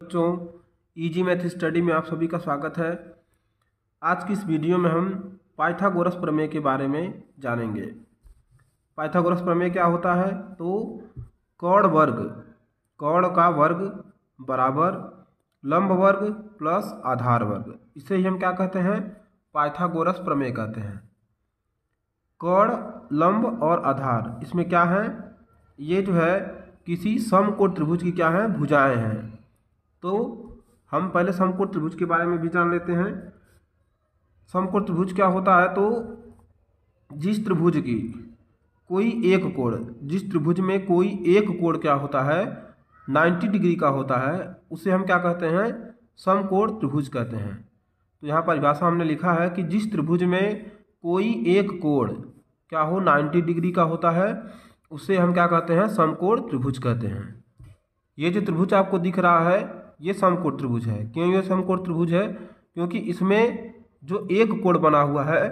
बच्चों, easy math study में आप सभी का स्वागत है। आज की इस वीडियो में हम पाइथागोरस प्रमेय के बारे में जानेंगे। पाइथागोरस प्रमेय क्या होता है? तो कर्ण का वर्ग बराबर लंब वर्ग प्लस आधार वर्ग, इसे ही हम क्या कहते हैं? पाइथागोरस प्रमेय कहते हैं। कर्ण, लंब और आधार, इसमें क्या है? ये जो है किसी समकोण त्रिभुज की क्या है? भुजाएं हैं। तो हम पहले समकोण त्रिभुज के बारे में भी जान लेते हैं। समकोण त्रिभुज क्या होता है? तो जिस त्रिभुज की कोई एक कोण, जिस त्रिभुज में कोई एक कोण क्या होता है? 90 डिग्री का होता है, उसे हम क्या कहते हैं? समकोण त्रिभुज कहते हैं। तो यहाँ परिभाषा हमने लिखा है कि जिस त्रिभुज में कोई एक कोण क्या हो 90 डिग्री का होता है, उसे हम क्या कहते हैं? समकोण त्रिभुज कहते हैं। ये जो त्रिभुज आपको दिख रहा है, ये समकोण त्रिभुज है। क्यों ये समकोण त्रिभुज है? क्योंकि इसमें जो एक कोण बना हुआ है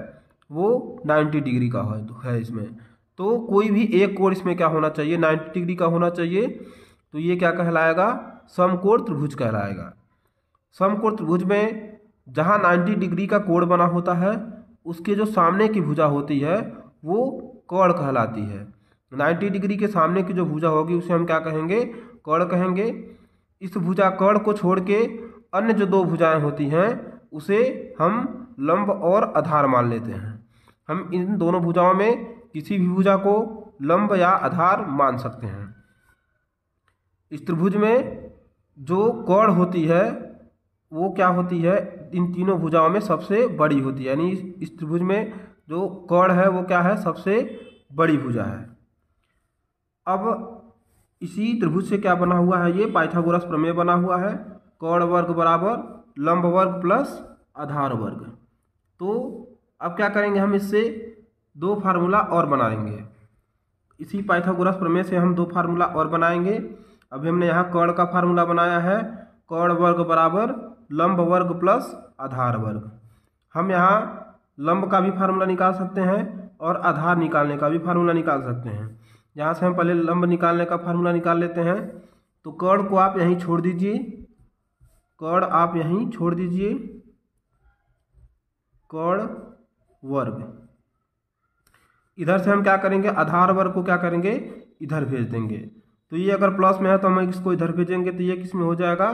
वो 90 डिग्री का है इसमें। तो कोई भी एक कोण इसमें क्या होना चाहिए? 90 डिग्री का होना चाहिए। तो ये क्या कहलाएगा? समकोण त्रिभुज कहलाएगा। समकोण त्रिभुज में जहाँ 90 डिग्री का कोण बना होता है, उसके जो सामने की भुजा होती है वो कर्ण कहलाती है। 90 डिग्री के सामने की जो भुजा होगी उसे हम क्या कहेंगे? कर्ण कहेंगे। इस भुजा कर्ण को छोड़ के अन्य जो दो भुजाएं होती हैं उसे हम लंब और आधार मान लेते हैं। हम इन दोनों भुजाओं में किसी भी भुजा को लंब या आधार मान सकते हैं। इस त्रिभुज में जो कर्ण होती है वो क्या होती है? इन तीनों भुजाओं में सबसे बड़ी होती है। यानी इस त्रिभुज में जो कर्ण है वो क्या है? सबसे बड़ी भुजा है। अब इसी त्रिभुज से क्या बना हुआ है? ये पाइथागोरस प्रमेय बना हुआ है। कर्ण वर्ग बराबर लंब वर्ग प्लस आधार वर्ग। तो अब क्या करेंगे? हम इससे दो फार्मूला और बनाएंगे। इसी पाइथागोरस प्रमेय से हम दो फार्मूला और बनाएंगे। अभी हमने यहाँ कर्ण का फार्मूला बनाया है, कर्ण वर्ग बराबर लंब वर्ग प्लस आधार वर्ग। हम यहाँ लंब का भी फार्मूला निकाल सकते हैं और आधार निकालने का भी फार्मूला निकाल सकते हैं। यहाँ से हम पहले लंब निकालने का फार्मूला निकाल लेते हैं। तो कर्ण को आप यहीं छोड़ दीजिए, कर्ण आप यहीं छोड़ दीजिए, कर्ण वर्ग। इधर से हम क्या करेंगे? आधार वर्ग को क्या करेंगे? इधर भेज देंगे। तो ये अगर प्लस में है तो हम इसको इधर भेजेंगे, तो ये किस में हो जाएगा?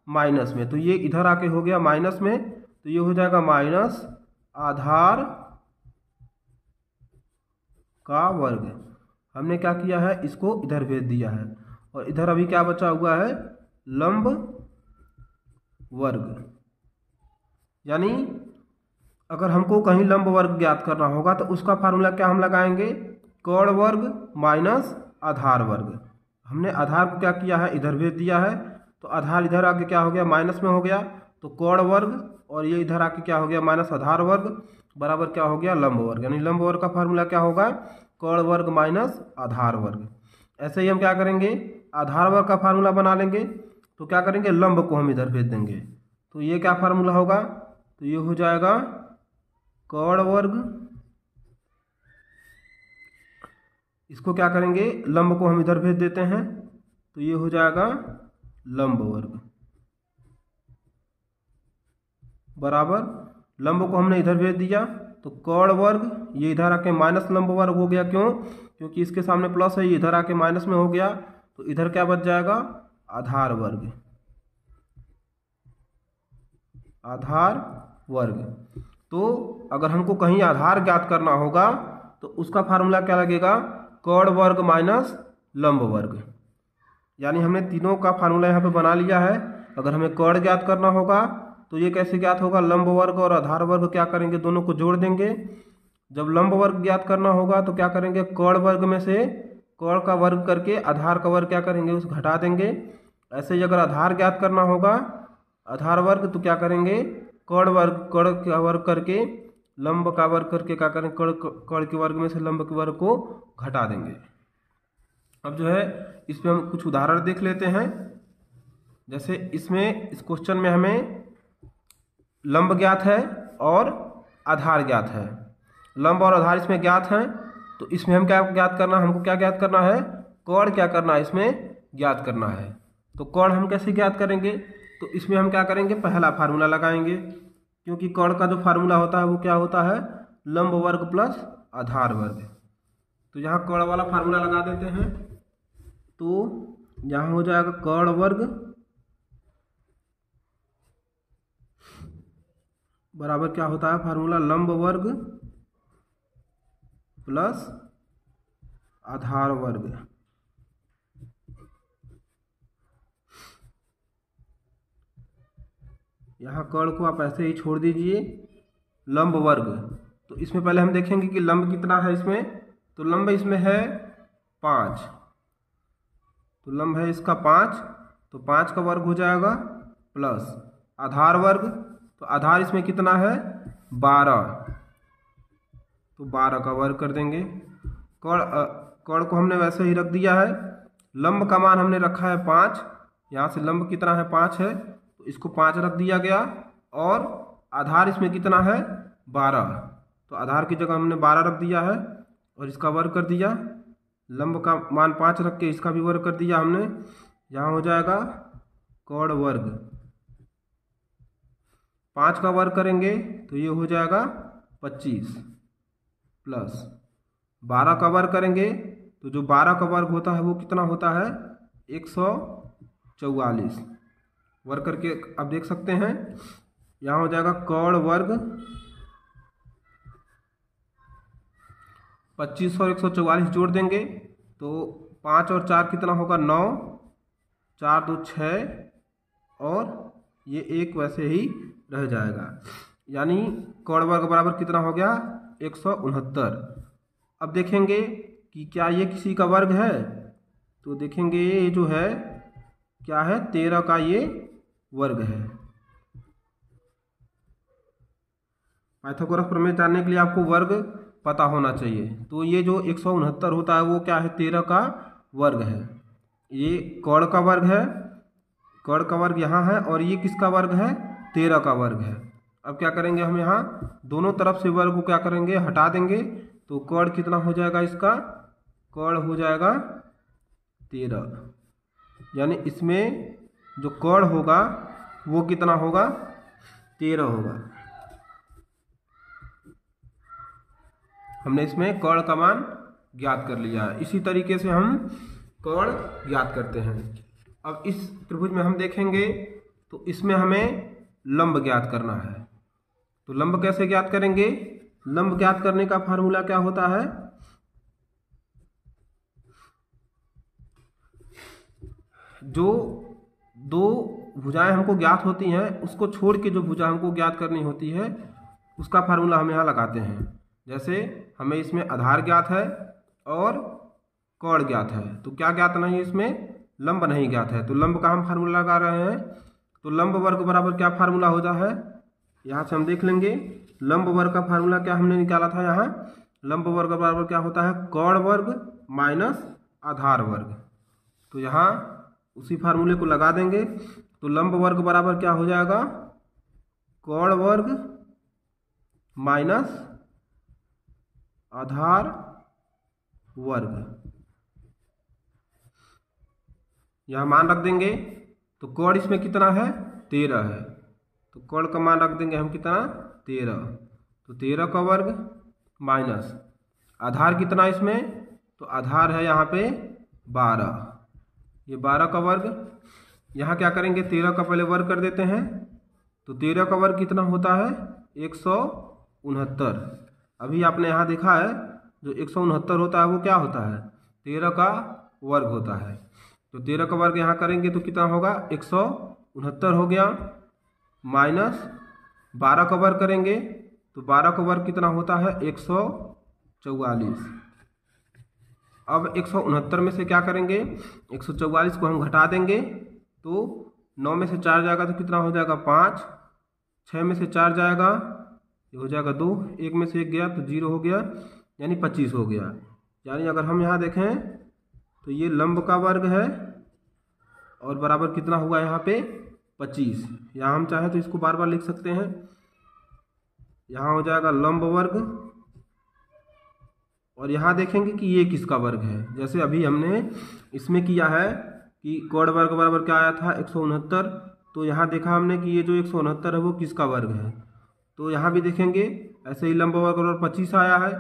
माइनस में। तो ये इधर आके हो गया माइनस में, तो ये हो जाएगा माइनस आधार का वर्ग। हमने क्या किया है? इसको इधर भेज दिया है। और इधर अभी क्या बचा हुआ है? लंब वर्ग। यानी अगर हमको कहीं लंब वर्ग ज्ञात करना होगा तो उसका फार्मूला क्या हम लगाएंगे? कर्ण वर्ग माइनस आधार वर्ग। हमने आधार को क्या किया है? इधर भेज दिया है। तो आधार इधर आके क्या हो गया? माइनस में हो गया। तो कर्ण वर्ग, और ये इधर आके क्या हो गया? माइनस आधार वर्ग बराबर क्या हो गया? लंब वर्ग। यानी लंब वर्ग का फार्मूला क्या होगा? कर्ण वर्ग माइनस आधार वर्ग। ऐसे ही हम क्या करेंगे? आधार वर्ग का फार्मूला बना लेंगे। तो क्या करेंगे? लंब को हम इधर भेज देंगे। तो ये क्या फार्मूला होगा? तो ये हो जाएगा कर्ण वर्ग, इसको क्या करेंगे? लंब को हम इधर भेज देते हैं। तो ये हो जाएगा लंब वर्ग बराबर लंब को हमने इधर भेज दिया। तो कर्ण वर्ग, ये इधर आके माइनस लंब वर्ग हो गया। क्यों? क्योंकि इसके सामने प्लस है, ये इधर आके माइनस में हो गया। तो इधर क्या बच जाएगा? आधार वर्ग, आधार वर्ग। तो अगर हमको कहीं आधार ज्ञात करना होगा तो उसका फार्मूला क्या लगेगा? कर्ण वर्ग माइनस लंब वर्ग। यानी हमने तीनों का फार्मूला यहाँ पे बना लिया है। अगर हमें कर्ण ज्ञात करना होगा तो ये कैसे ज्ञात होगा? लंब वर्ग और आधार वर्ग क्या करेंगे? दोनों को जोड़ देंगे। जब लंब वर्ग ज्ञात करना होगा तो क्या करेंगे? कर्ण वर्ग में से कर्ण का वर्ग करके आधार का वर्ग क्या करेंगे? उस घटा देंगे। ऐसे ही अगर आधार ज्ञात करना होगा, आधार वर्ग, तो क्या करेंगे? कर्ण का वर्ग करके लंब का वर्ग करके क्या करेंगे? कर्ण के वर्ग में से लंब के वर्ग को घटा देंगे। अब जो है इसमें हम कुछ उदाहरण देख लेते हैं। जैसे इसमें इस क्वेश्चन में हमें लंब ज्ञात है और आधार ज्ञात है। लंब और आधार इसमें ज्ञात हैं। तो इसमें हम क्या ज्ञात करना? हमको क्या ज्ञात करना है? कर्ण क्या करना है? इसमें ज्ञात करना है। तो कर्ण हम कैसे ज्ञात करेंगे? तो इसमें हम क्या करेंगे, पहला फार्मूला लगाएंगे, क्योंकि कर्ण का जो फार्मूला होता है वो क्या होता है, लंब वर्ग प्लस आधार वर्ग। तो यहाँ कर्ण वाला फार्मूला लगा देते हैं। तो यहाँ हो जाएगा कर्ण वर्ग बराबर क्या होता है फार्मूला, लंब वर्ग प्लस आधार वर्ग। यहाँ कर्ण को आप ऐसे ही छोड़ दीजिए, लंब वर्ग। तो इसमें पहले हम देखेंगे कि लंब कितना है इसमें। तो लंब इसमें है 5, तो लंब है इसका 5, तो 5 का वर्ग हो जाएगा प्लस आधार वर्ग। तो आधार इसमें कितना है 12, तो 12 का वर्ग कर देंगे। कर्ण को हमने वैसे ही रख दिया है। लंब का मान हमने रखा है 5, यहाँ से लंब कितना है 5 है, तो इसको 5 रख दिया गया। और आधार इसमें कितना है 12, तो आधार की जगह हमने 12 रख दिया है और इसका वर्ग कर दिया। लंब का मान 5 रख के इसका भी वर्ग कर दिया हमने। यहाँ हो जाएगा कर्ण वर्ग, 5 का वर्ग करेंगे तो ये हो जाएगा 25 प्लस 12 का वर्ग करेंगे तो जो 12 का वर्ग होता है वो कितना होता है 144। वर्ग करके अब देख सकते हैं, यहाँ हो जाएगा कर्ण वर्ग 25 और 144 जोड़ देंगे तो 5 और 4 कितना होगा 9, 4 2 6 और ये 1 वैसे ही रह जाएगा। यानी कर्ण वर्ग बराबर कितना हो गया 169। अब देखेंगे कि क्या ये किसी का वर्ग है, तो देखेंगे ये जो है क्या है 13 का ये वर्ग है। पाइथागोरस प्रमेय जानने के लिए आपको वर्ग पता होना चाहिए। तो ये जो 169 होता है वो क्या है 13 का वर्ग है। ये कर्ण का वर्ग है, कर्ण का वर्ग यहाँ है, और ये किसका वर्ग है 13 का वर्ग है। अब क्या करेंगे हम यहाँ दोनों तरफ से वर्ग को क्या करेंगे हटा देंगे। तो कर्ण कितना हो जाएगा इसका, कर्ण हो जाएगा 13, यानी इसमें जो कर्ण होगा वो कितना होगा 13 होगा। हमने इसमें कर्ण का मान ज्ञात कर लिया है। इसी तरीके से हम कर्ण ज्ञात करते हैं। अब इस त्रिभुज में हम देखेंगे तो इसमें हमें लंब ज्ञात करना है। तो लंब कैसे ज्ञात करेंगे, लंब ज्ञात करने का फार्मूला क्या होता है, जो दो भुजाएं हमको ज्ञात होती हैं उसको छोड़ के जो भुजा हमको ज्ञात करनी होती है उसका फार्मूला हम यहाँ लगाते हैं। जैसे हमें इसमें आधार ज्ञात है और कर्ण ज्ञात है, तो क्या ज्ञात नहीं है इसमें, लंब नहीं ज्ञात है। तो लंब का हम फार्मूला लगा रहे हैं। तो लंब वर्ग बराबर क्या फार्मूला होता है, यहाँ से हम देख लेंगे। लंब वर्ग का फार्मूला क्या हमने निकाला था, यहाँ लंब वर्ग बराबर क्या होता है कर्ण वर्ग माइनस आधार वर्ग। तो यहाँ उसी फार्मूले को लगा देंगे। तो लंब वर्ग बराबर क्या हो जाएगा कर्ण वर्ग माइनस आधार वर्ग। यहाँ मान रख देंगे। तो कर्ण इसमें कितना है 13 है, तो कर्ण का मान रख देंगे हम कितना 13। तो 13 का वर्ग माइनस आधार कितना इसमें, तो आधार है यहाँ पे 12, ये 12 का वर्ग। यहाँ क्या करेंगे 13 का पहले वर्ग कर देते हैं। तो 13 का वर्ग कितना होता है 169। अभी आपने यहाँ देखा है जो 169 होता है वो क्या होता है 13 का वर्ग होता है। तो 13 का वर्ग यहाँ करेंगे तो कितना होगा 169 हो गया, माइनस 12 का वर्ग करेंगे तो 12 का वर्ग कितना होता है 144। अब 169 में से क्या करेंगे 144 को हम घटा देंगे। तो 9 में से 4 जाएगा तो कितना हो जाएगा 5, 6 में से 4 जाएगा ये हो जाएगा 2, 1 में से 1 गया तो 0 हो गया, यानी 25 हो गया। यानी अगर हम यहाँ देखें तो ये लंब का वर्ग है और बराबर कितना हुआ यहाँ पे 25। यहाँ हम चाहें तो इसको बार बार लिख सकते हैं। यहाँ हो जाएगा लंब वर्ग, और यहाँ देखेंगे कि ये किसका वर्ग है। जैसे अभी हमने इसमें किया है कि कर्ण वर्ग बराबर क्या आया था 169, तो यहाँ देखा हमने कि ये जो 169 है वो किसका वर्ग है। तो यहाँ भी देखेंगे ऐसे ही लंब वर्ग और 25 आया है।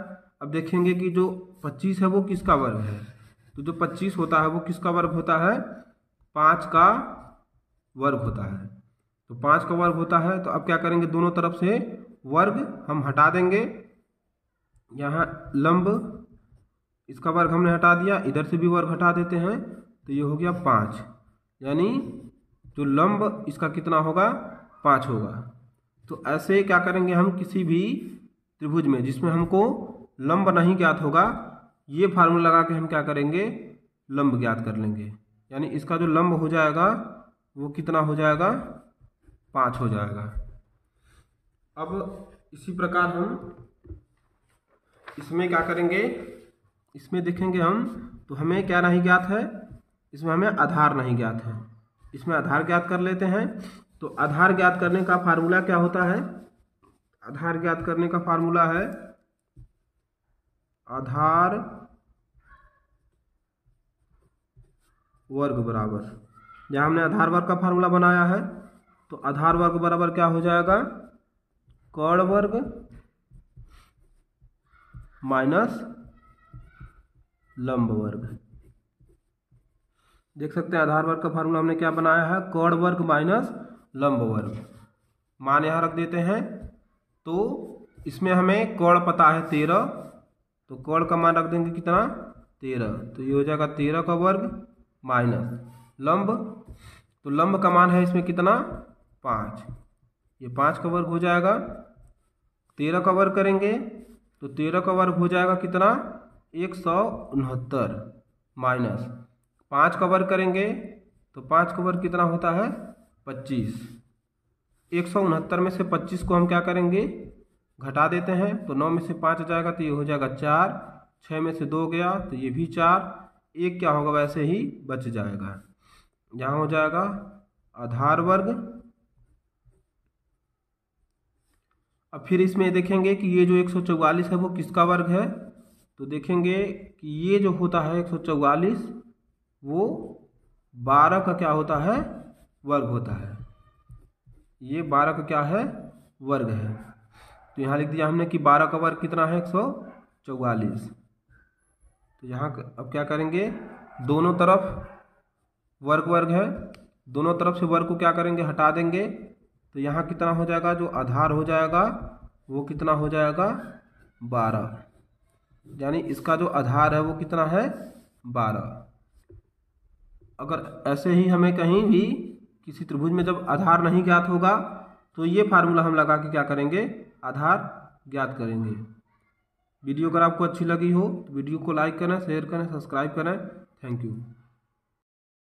अब देखेंगे कि जो 25 है वो किसका वर्ग है। तो जो 25 होता है वो किसका वर्ग होता है, 5 का वर्ग होता है। तो 5 का वर्ग होता है। तो अब क्या करेंगे, दोनों तरफ से वर्ग हम हटा देंगे। यहाँ लंब इसका वर्ग हमने हटा दिया, इधर से भी वर्ग हटा देते हैं, तो ये हो गया 5। यानी जो लंब इसका कितना होगा, 5 होगा। तो ऐसे क्या करेंगे हम, किसी भी त्रिभुज में जिसमें हमको लंब नहीं ज्ञात होगा, ये फार्मूला लगा के हम क्या करेंगे, लंब ज्ञात कर लेंगे। यानी इसका जो लंब हो जाएगा वो कितना हो जाएगा, 5 हो जाएगा। अब इसी प्रकार हम इसमें क्या करेंगे, इसमें देखेंगे हम, तो हमें क्या नहीं ज्ञात है, इसमें हमें आधार नहीं ज्ञात है। इसमें आधार ज्ञात कर लेते हैं। तो आधार ज्ञात करने का फार्मूला क्या होता है, आधार ज्ञात करने का फार्मूला है आधार वर्ग बराबर, यहाँ हमने आधार वर्ग का फार्मूला बनाया है। तो आधार वर्ग बराबर क्या हो जाएगा, कर्ण वर्ग माइनस लंब वर्ग। देख सकते हैं आधार वर्ग का फार्मूला हमने क्या बनाया है, कर्ण वर्ग माइनस लंब वर्ग। मान यहाँ रख देते हैं। तो इसमें हमें कर्ण पता है 13, तो कर्ण का मान रख देंगे कितना, 13। तो ये हो जाएगा 13 का वर्ग माइनस लंब, तो लंब का मान है इसमें कितना, 5। ये 5 का वर्ग हो जाएगा। 13 का वर्ग करेंगे तो 13 का वर्ग हो जाएगा कितना, 169 माइनस 5 का वर्ग करेंगे तो 5 का वर्ग कितना होता है, 25। 169 में से 25 को हम क्या करेंगे, घटा देते हैं। तो 9 में से 5 जाएगा तो ये हो जाएगा 4, 6 में से 2 गया तो ये भी 4, 1 क्या होगा वैसे ही बच जाएगा। यहाँ हो जाएगा आधार वर्ग। अब फिर इसमें देखेंगे कि ये जो 144 है वो किसका वर्ग है। तो देखेंगे कि ये जो होता है 144 वो 12 का क्या होता है, वर्ग होता है। ये 12 का क्या है, वर्ग है। तो यहाँ लिख दिया हमने कि 12 का वर्ग कितना है, 144। तो यहाँ अब क्या करेंगे, दोनों तरफ वर्ग वर्ग है, दोनों तरफ से वर्ग को क्या करेंगे, हटा देंगे। तो यहाँ कितना हो जाएगा, जो आधार हो जाएगा वो कितना हो जाएगा, 12। यानी इसका जो आधार है वो कितना है, 12। अगर ऐसे ही हमें कहीं भी किसी त्रिभुज में जब आधार नहीं ज्ञात होगा तो ये फार्मूला हम लगा के क्या करेंगे, आधार ज्ञात करेंगे। वीडियो अगर आपको अच्छी लगी हो तो वीडियो को लाइक करें, शेयर करें, सब्सक्राइब करें। Thank you.